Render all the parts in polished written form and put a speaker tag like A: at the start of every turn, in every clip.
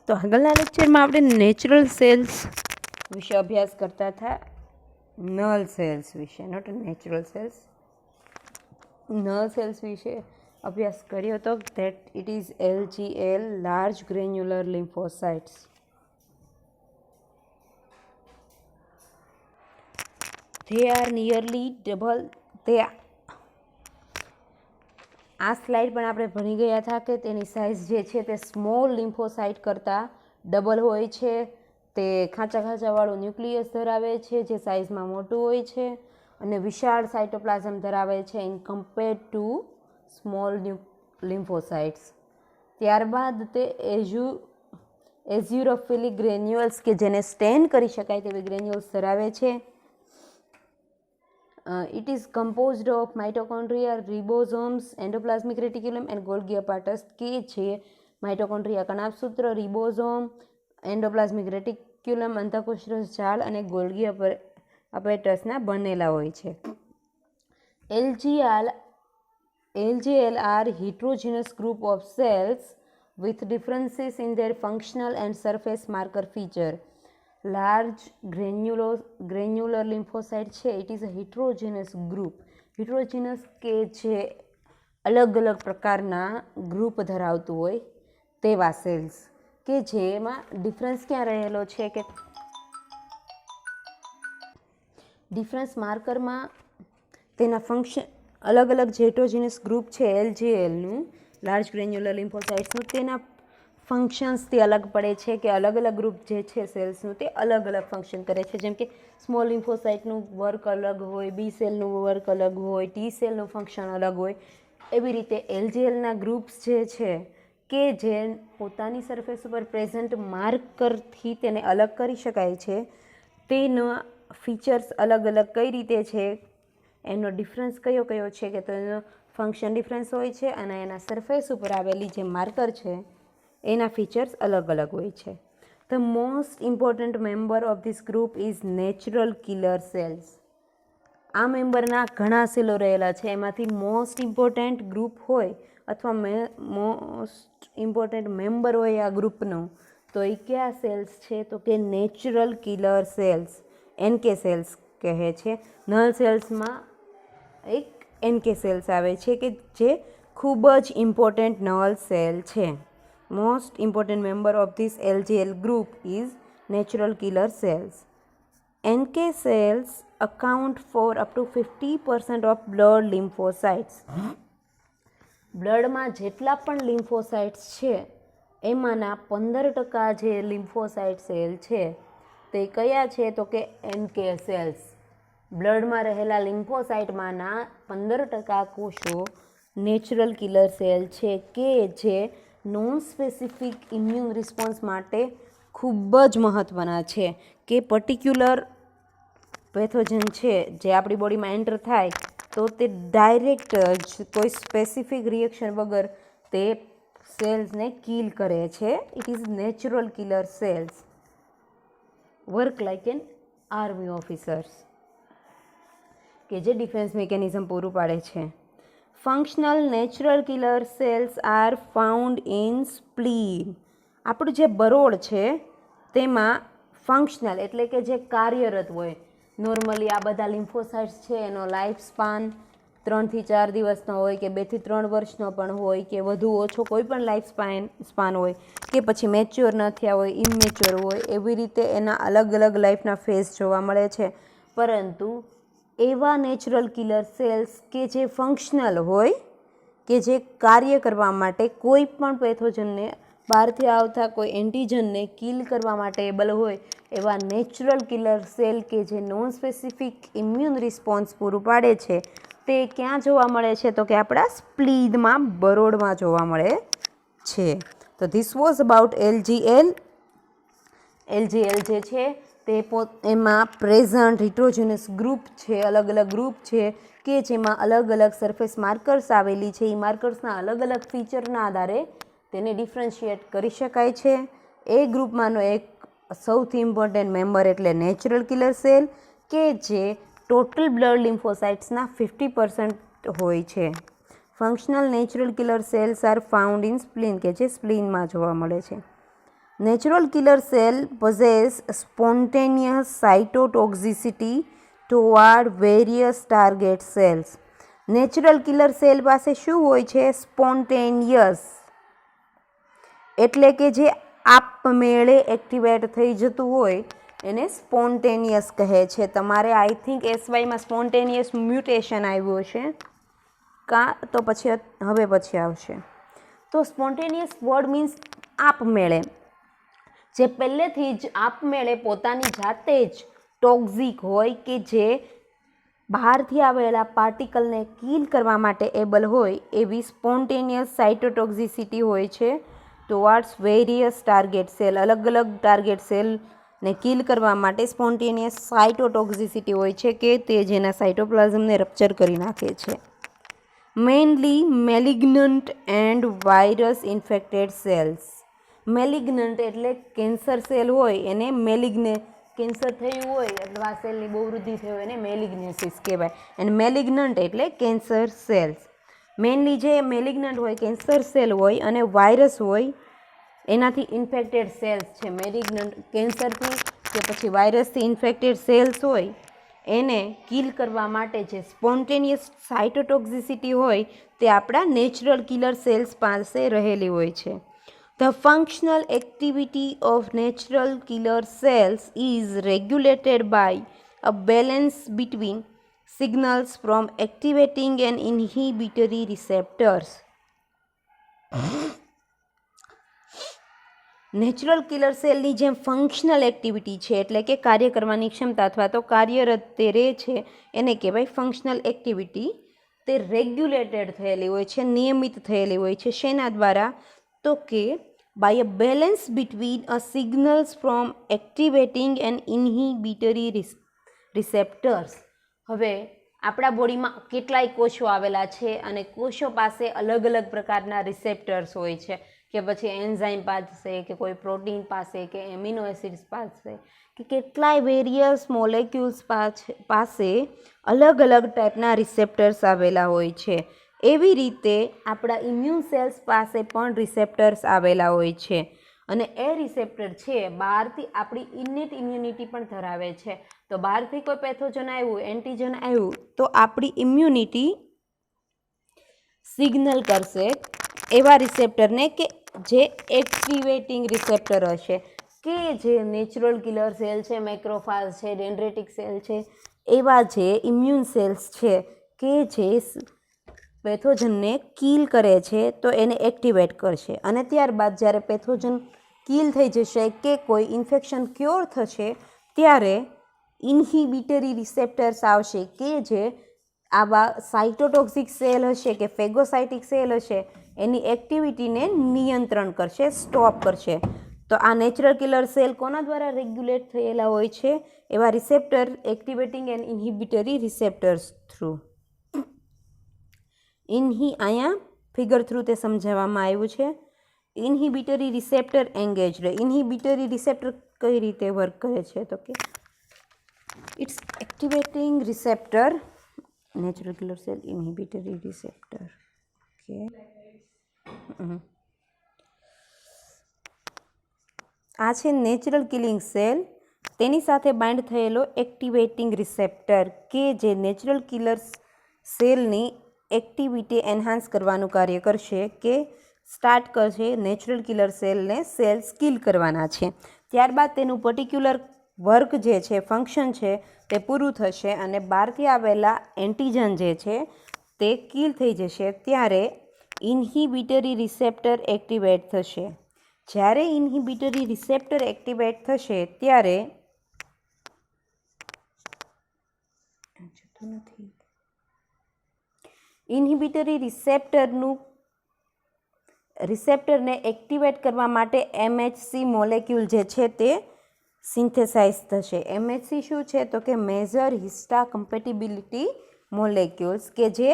A: तो આગળના લેક્ચરમાં આપણે નેચરલ સેલ્સ વિશે અભ્યાસ કરતા હતા, નલ સેલ્સ વિશે, not natural cells. Null cells વિશે અભ્યાસ કર્યો હતો. That it is LGL, large granular lymphocytes. They are nearly double. આ સ્લાઇડ પણ આપણે ભણી ગયા હતા કે તેની સાઇઝ જે છે તે સ્મોલ લિમ્ફોસાઇટ કરતાં ડબલ હોય છે. તે ખાંચાવાળું ન્યુક્લિયસ ધરાવે છે જે સાઇઝમાં મોટું હોય છે અને વિશાળ સાઇટોપ્લાઝમ ધરાવે છે ઇન કમ્પેર ટુ સ્મોલ લિમ્ફોસાઇટ્સ. ત્યારબાદ તે એઝ્યુરોફિલિક ગ્રેન્યુઅલ્સ કે જેને સ્ટેન કરી શકાય તેવી ગ્રેન્યુઅલ્સ ધરાવે છે. It is composed of mitochondria, ribosomes, endoplasmic reticulum and Golgi apparatus કે છે માઇટોકોન્ડ્રિયા કણાભસૂત્ર, રિબોઝોમ, એન્ડોપ્લાઝમિક રેટિક્યુલમ, અંતઃકોષરસ જાળ અને ગોલ્ગી અપેરટસના બનેલા હોય છે. LGL are heterogeneous group of cells with differences in their functional and surface marker feature. Large granular lymphocyte છે it is a heterogeneous group. Heterogeneous કે જે અલગ અલગ પ્રકારના ગ્રુપ ધરાવતું હોય તેવા સેલ્સ કે જેમાં ડિફરન્સ ક્યાં રહેલો છે કે ડિફરન્સ માર્કરમાં તેના ફંક્શન અલગ અલગ જે હિટ્રોજીનસ ગ્રુપ છે LGLનું, લાર્જ ગ્રેન્યુલર લિમ્ફોસાઇટ્સનું, તેના ફંક્શન્સથી અલગ પડે છે કે અલગ અલગ ગ્રુપ જે છે સેલ્સનું તે અલગ અલગ ફંક્શન કરે છે. જેમ કે સ્મોલ લિમ્ફોસાઇટનું વર્ક અલગ હોય, બી સેલનું વર્ક અલગ હોય, ટી સેલનું ફંક્શન અલગ હોય. એવી રીતે LGLના ગ્રુપ્સ જે છે કે જે પોતાની સરફેસ ઉપર પ્રેઝન્ટ માર્કરથી તેને અલગ કરી શકાય છે, તેના ફીચર્સ અલગ અલગ કઈ રીતે છે, એનો ડિફરન્સ કયો છે કે તેનો ફંક્શન ડિફરન્સ હોય છે અને એના સરફેસ ઉપર આવેલી જે માર્કર છે એના ફીચર્સ અલગ અલગ હોય છે. The most important member of this group is natural killer cells. આ મેમ્બરના ઘણા સેલો રહેલા છે. એમાંથી મોસ્ટ ઇમ્પોર્ટન્ટ ગ્રુપ હોય અથવા મોસ્ટ ઇમ્પોર્ટન્ટ મેમ્બર હોય આ ગ્રુપનો તો એ કયા સેલ્સ છે તો કે natural killer cells, NK cells કહે છે. નલ સેલ્સમાં એક NK સેલ્સ આવે છે કે જે ખૂબ જ ઇમ્પોર્ટન્ટ નલ સેલ છે. Most important member of this LGL group is natural killer cells. NK cells account for up to 50% of blood lymphocytes. બ્લડમાં જેટલા પણ લિમ્ફોસાઇટ્સ છે એમાંના 15% જે લિમ્ફોસાઇટ સેલ છે તે કયા છે તો કે NK સેલ્સ. બ્લડમાં રહેલા લિમ્ફોસાઇટમાંના 15% કોષો નેચરલ કિલર સેલ છે કે જે નોન સ્પેસિફિક ઇમ્યુન રિસ્પોન્સ માટે ખૂબ જ મહત્ત્વના છે કે પર્ટિક્યુલર પેથોજન છે જે આપણી બોડીમાં એન્ટર થાય તો તે ડાયરેક્ટ જ કોઈ સ્પેસિફિક રિએક્શન વગર તે સેલ્સને કિલ કરે છે. It is natural killer cells. Work like an army officers કે જે ડિફેન્સ મિકેનિઝમ પૂરું પાડે છે. Functional natural killer cells are found in spleen. આપણું જે બરોળ છે તેમાં ફંક્શનલ એટલે કે જે કાર્યરત હોય. નોર્મલી આ બધા લિમ્ફોસાઇટ્સ છે એનો લાઈફ સ્પાન 3 થી 4 દિવસનો હોય કે 2 થી 3 વર્ષનો પણ હોય કે વધુ ઓછો કોઈ પણ લાઈફ સ્પાન હોય કે પછી મેચ્યોર ન થયા હોય, ઇમેચ્યોર હોય, એવી રીતે એના અલગ અલગ લાઈફના ફેઝ જોવા મળે છે. પરંતુ એવા નેચરલ કિલર સેલ્સ કે જે ફંક્શનલ હોય કે જે કાર્ય કરવા માટે કોઈ પણ પેથોજનને બહારથી આવતા કોઈ એન્ટીજનને કિલ કરવા માટે એબલ હોય એવા નેચરલ કિલર સેલ કે જે નોન સ્પેસિફિક ઇમ્યુન રિસ્પોન્સ પૂરું પાડે છે તે ક્યાં જોવા મળે છે તો કે આપણા સ્પ્લીનમાં, બરોળમાં જોવા મળે છે. તો this was about LGL. LGL જે છે તે એમાં પ્રેઝન્ટ હિટ્રોજીનસ ગ્રુપ છે, અલગ અલગ ગ્રુપ છે કે જેમાં અલગ અલગ સરફેસ માર્કર્સ આવેલી છે. એ માર્કર્સના અલગ અલગ ફીચરના આધારે તેને ડિફરન્શિએટ કરી શકાય છે. એ ગ્રુપમાંનો એક સૌથી ઇમ્પોર્ટન્ટ મેમ્બર એટલે નેચરલ કિલર સેલ કે જે ટોટલ બ્લડ લિમ્ફોસાઇટ્સના 50% હોય છે. Functional natural killer cells are found in spleen કે જે સ્પ્લીનમાં જોવા મળે છે. Natural killer cell possess spontaneous cytotoxicity toward various target cells. Natural killer cell પાસે શું હોય છે? સ્પોન્ટેનિયસ, એટલે કે જે આપમેળે એક્ટિવેટ થઈ જતું હોય એને સ્પોન્ટેનિયસ કહે છે. તમારે આઈ થિંક એસવાયમાં સ્પોન્ટેનિયસ મ્યુટેશન આવ્યું છે તો પછી આવશે. તો સ્પોન્ટેનિયસ વર્ડ મીન્સ આપમેળે, જે પહેલેથી જ આપમેળે પોતાની જાતે જ ટોક્ઝિક હોય કે જે બહારથી આવેલા પાર્ટિકલને કિલ કરવા માટે એબલ હોય એવી સ્પોન્ટેનિયસ સાઇટોટોક્સિસિટી હોય છે ટુવાર્ડ્સ વેરિયસ ટાર્ગેટ સેલ. અલગ અલગ ટાર્ગેટ સેલને કિલ કરવા માટે સ્પોન્ટેનિયસ સાઇટોટોક્સિસિટી હોય છે કે તે જેના સાઇટોપ્લાઝમને રપ્ચર કરી નાખે છે. Mainly malignant and virus infected cells. Malignant એટલે કેન્સર સેલ હોય એને કેન્સર થયું હોય અથવા સેલની બહુ વૃદ્ધિ થઈ હોય એને મેલિગ્નેસિસ કહેવાય. એન્ડ મેલિગ્નન્ટ એટલે કેન્સર સેલ્સ. મેઇનલી જે મેલિગ્નન્ટ હોય કેન્સર સેલ હોય અને વાયરસ હોય એનાથી ઇન્ફેક્ટેડ સેલ્સ છે. મેલિગ્નન્ટ કેન્સરથી કે પછી વાયરસથી ઇન્ફેક્ટેડ સેલ્સ હોય એને કિલ કરવા માટે જે સ્પોન્ટેનિયસ સાઇટોટોક્સિસિટી હોય તે આપણા નેચરલ કિલર સેલ્સ પાસે રહેલી હોય છે. The functional activity of natural killer cells is regulated by a balance between signals from activating and inhibitory receptors. Natural killer સેલની જેમ ફંક્શનલ એક્ટિવિટી છે એટલે કે કાર્ય કરવાની ક્ષમતા અથવા તો કાર્યરત તે રહે છે એને કહેવાય ફંક્શનલ એક્ટિવિટી. તે રેગ્યુલેટેડ થયેલી હોય છે, નિયમિત થયેલી હોય છે. શેના દ્વારા? તો કે by a balance between a signals from activating and inhibitory receptors. હવે આપણા બોડીમાં કેટલાય કોષો આવેલા છે અને કોષો પાસે અલગ અલગ પ્રકારના રિસેપ્ટર્સ હોય છે કે પછી એન્ઝાઇમ પાસે કે કોઈ પ્રોટીન પાસે કે એમિનો એસિડ્સ પાસે કે કેટલાય વેરિયસ મોલેક્યુલ્સ પાસે અલગ અલગ ટાઈપના રિસેપ્ટર્સ આવેલા હોય છે. એવી રીતે આપણા ઇમ્યુન સેલ્સ પાસે પણ રિસેપ્ટર્સ આવેલા હોય છે અને એ રિસેપ્ટર છે બહારથી આપણી ઇનેટ ઇમ્યુનિટી પણ ધરાવે છે. તો બહારથી કોઈ પેથોજન આવ્યું, એન્ટીજન આવ્યું તો આપણી ઇમ્યુનિટી સિગ્નલ કરશે એવા રિસેપ્ટરને કે જે એક્ટિવેટિંગ રિસેપ્ટર હશે કે જે નેચરલ કિલર સેલ છે, મેક્રોફાજ છે, ડેન્ડ્રેટિક સેલ છે, એવા જે ઇમ્યુન સેલ્સ છે કે જે પેથોજનને કિલ કરે છે તો એને એક્ટિવેટ કરશે. અને ત્યારબાદ જ્યારે પેથોજન કિલ થઈ જશે કે કોઈ ઇન્ફેક્શન ક્યોર થશે ત્યારે ઇન્હિબિટરી રિસેપ્ટર્સ આવશે કે જે આવા સાઇટોટોક્સિક સેલ હશે કે ફેગોસાઇટિક સેલ હશે એની એક્ટિવિટીને નિયંત્રણ કરશે, સ્ટોપ કરશે. તો આ નેચરલ કિલર સેલ કોના દ્વારા રેગ્યુલેટ થયેલા હોય છે? એવા receptor activating and ઇન્હિબિટરી receptors through. અહીંયા ફિગર થ્રુ તે સમજાવવામાં આવ્યું છે. ઇન્હિબિટરી રિસેપ્ટર એંગેજડ. ઇન્હિબિટરી રિસેપ્ટર કઈ રીતે વર્ક કરે છે? તો કે it's activating receptor natural killer cell inhibitory receptor. Okay, આ છે નેચરલ કિલિંગ સેલ. તેની સાથે બાઇન્ડ થયેલો એક્ટિવેટિંગ રિસેપ્ટર કે જે નેચરલ કિલર સેલની એક્ટિવિટી એન્હાન્સ કરવાનું કાર્ય કરશે કે સ્ટાર્ટ કરશે નેચરલ કિલર સેલને સેલ્સ કિલ કરવાના છે. ત્યારબાદ તેનું પર્ટિક્યુલર વર્ક જે છે, ફંક્શન છે તે પૂરું થશે અને બહારથી આવેલા એન્ટીજન જે છે તે કિલ થઈ જશે ત્યારે ઇન્હિબિટરી રિસેપ્ટર એક્ટિવેટ થશે. જ્યારે ઇન્હિબિટરી રિસેપ્ટર એક્ટિવેટ થશે ત્યારે ઇન્હિબિટરી રિસેપ્ટરને એક્ટિવેટ કરવા માટે MHC મોલેક્યુલ જે છે તે સિન્થેસાઇઝ થશે. MHC શું છે? તો કે મેજર હિસ્ટા કમ્પેટિબિલિટી મોલેક્યુલ્સ કે જે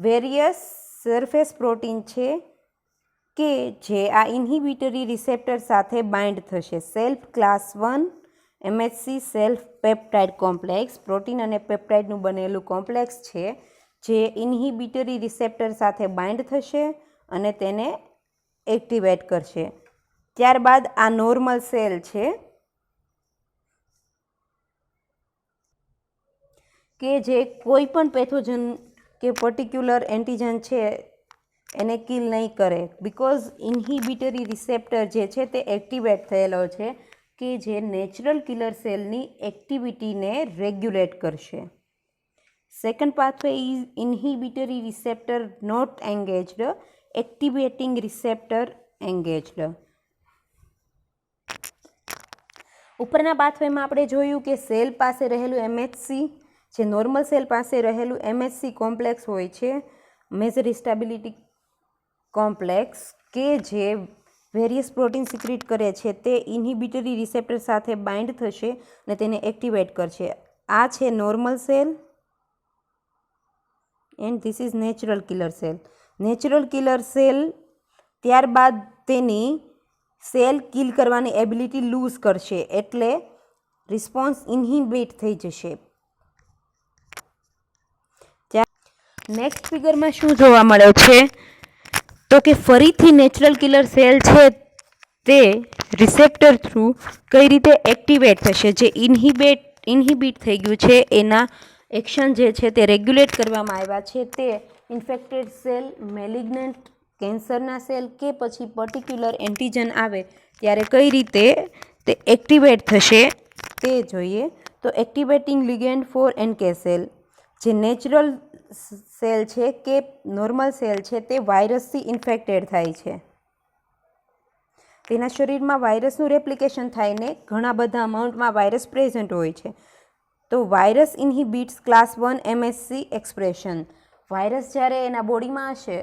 A: વેરિયસ સરફેસ પ્રોટીન છે કે જે આ ઇન્હિબિટરી રિસેપ્ટર સાથે બાઇન્ડ થશે. Self class 1 MHC self peptide complex protein અને પેપ્ટાઇડનું બનેલું કોમ્પ્લેક્સ છે જે ઇન્હિબિટરી રિસેપ્ટર સાથે બાઇન્ડ થશે અને તેને એક્ટિવેટ કરશે. ત્યારબાદ આ નોર્મલ સેલ છે કે જે કોઈ પણ પેથોજન કે પર્ટિક્યુલર એન્ટીજન છે એને કિલ નહીં કરે, બિકોઝ ઇન્હિબિટરી રિસેપ્ટર જે છે તે એક્ટિવેટ થયેલો છે કે જે નેચરલ કિલર સેલની એક્ટિવિટીને રેગ્યુલેટ કરશે. Second pathway is inhibitory receptor not engaged, activating receptor engaged. ઉપરના પાથવેમાં આપણે જોયું કે સેલ પાસે રહેલું એમએચસી, જે નોર્મલ સેલ પાસે રહેલું એમએચસી કોમ્પ્લેક્સ હોય છે, મેજર હિસ્ટાબિલિટી કોમ્પ્લેક્સ, કે જે વેરિયસ પ્રોટીન સિક્રેટ કરે છે, તે ઇન્હિબિટરી રિસેપ્ટર સાથે બાઇન્ડ થશે અને તેને એક્ટિવેટ કરશે. આ છે normal cell and this is natural killer cell. Natural killer cell ત્યારબાદ તેની સેલ કિલ કરવાની એબિલિટી લૂઝ કરશે, એટલે રિસ્પોન્સ ઇન્હિબિટ થઈ જશે. નેક્સ્ટ ફિગરમાં શું જોવા મળે છે તો કે ફરીથી નેચરલ કિલર સેલ છે તે રિસેપ્ટર થ્રુ કઈ રીતે એક્ટિવેટ થશે. જે ઇન્હિબિટ થઈ ગયું છે એના એક્શન જે છે તે રેગ્યુલેટ કરવામાં આવ્યા છે, તે ઇન્ફેક્ટેડ સેલ, મેલિગ્નન્ટ કેન્સરના સેલ કે પછી પર્ટિક્યુલર એન્ટીજન આવે ત્યારે કઈ રીતે તે એક્ટિવેટ થશે તે જોઈએ. તો activating ligand four NK cell, જે નેચરલ સેલ છે કે નોર્મલ સેલ છે તે વાયરસથી ઇન્ફેક્ટેડ થાય છે. તેના શરીરમાં વાયરસનું રેપ્લિકેશન થાયને ઘણા બધા અમાઉન્ટમાં વાયરસ પ્રેઝન્ટ હોય છે. તો વાયરસ ઇન્હિબિટ્સ ક્લાસ 1 એમએચસી એક્સપ્રેશન. વાયરસ જ્યારે એના બોડીમાં હશે,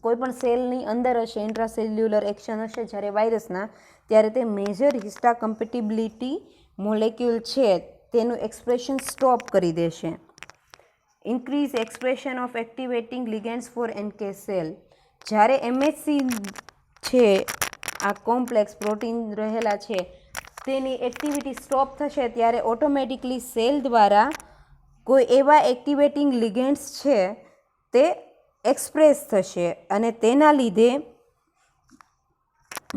A: કોઈ પણ સેલની અંદર હશે, ઇન્ટ્રાસેલ્યુલર એક્શન હશે જ્યારે વાયરસના, ત્યારે તે મેજર હિસ્ટા કમ્પેટિબિલિટી મોલેક્યુલ છે તેનું એક્સપ્રેશન સ્ટોપ કરી દેશે. Increase expression of activating ligands for NK cell. જ્યારે એમએચસી છે, આ કોમ્પ્લેક્સ પ્રોટીન રહેલા છે, તેની એક્ટિવિટી સ્ટોપ થશે ત્યારે ઓટોમેટિકલી સેલ દ્વારા કોઈ એવા એક્ટિવેટિંગ લિગેન્ડ્સ છે તે એક્સપ્રેસ થશે અને તેના લીધે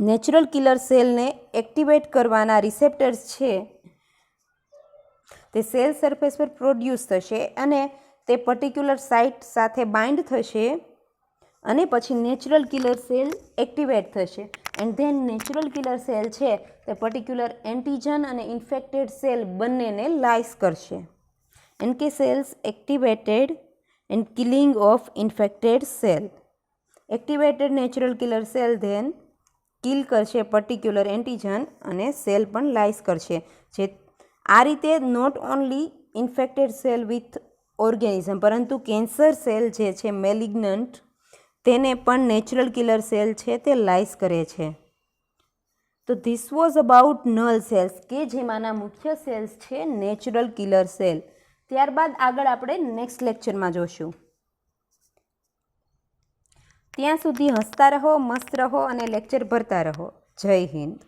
A: નેચરલ કિલર સેલને એક્ટિવેટ કરવાના રિસેપ્ટર્સ છે તે સેલ સરફેસ પર પ્રોડ્યુસ થશે અને તે પર્ટિક્યુલર સાઇટ સાથે બાઇન્ડ થશે અને પછી નેચરલ કિલર સેલ એક્ટિવેટ થશે. And then natural killer cell છે તે પર્ટિક્યુલર એન્ટીજન અને ઇન્ફેક્ટેડ સેલ બંનેને લાઇસ કરશે. NK cells activated and killing of infected cell. Activated natural killer cell then kill કરશે પર્ટિક્યુલર એન્ટીજન અને સેલ પણ lyse કરશે. જે આ રીતે not only infected cell with organism, પરંતુ કેન્સર સેલ જે છે મેલિગ્નન્ટ, તેને પણ નેચરલ કિલર સેલ છે તે લાઇસ કરે છે. તો this was about null cells, કે જેમાંના મુખ્ય સેલ્સ છે નેચરલ કિલર સેલ. ત્યારબાદ આગળ આપણે નેક્સ્ટ લેક્ચરમાં જોશું. ત્યાં સુધી હસતા રહો, મસ્ત રહો અને લેક્ચર ભરતા રહો. જય હિન્દ.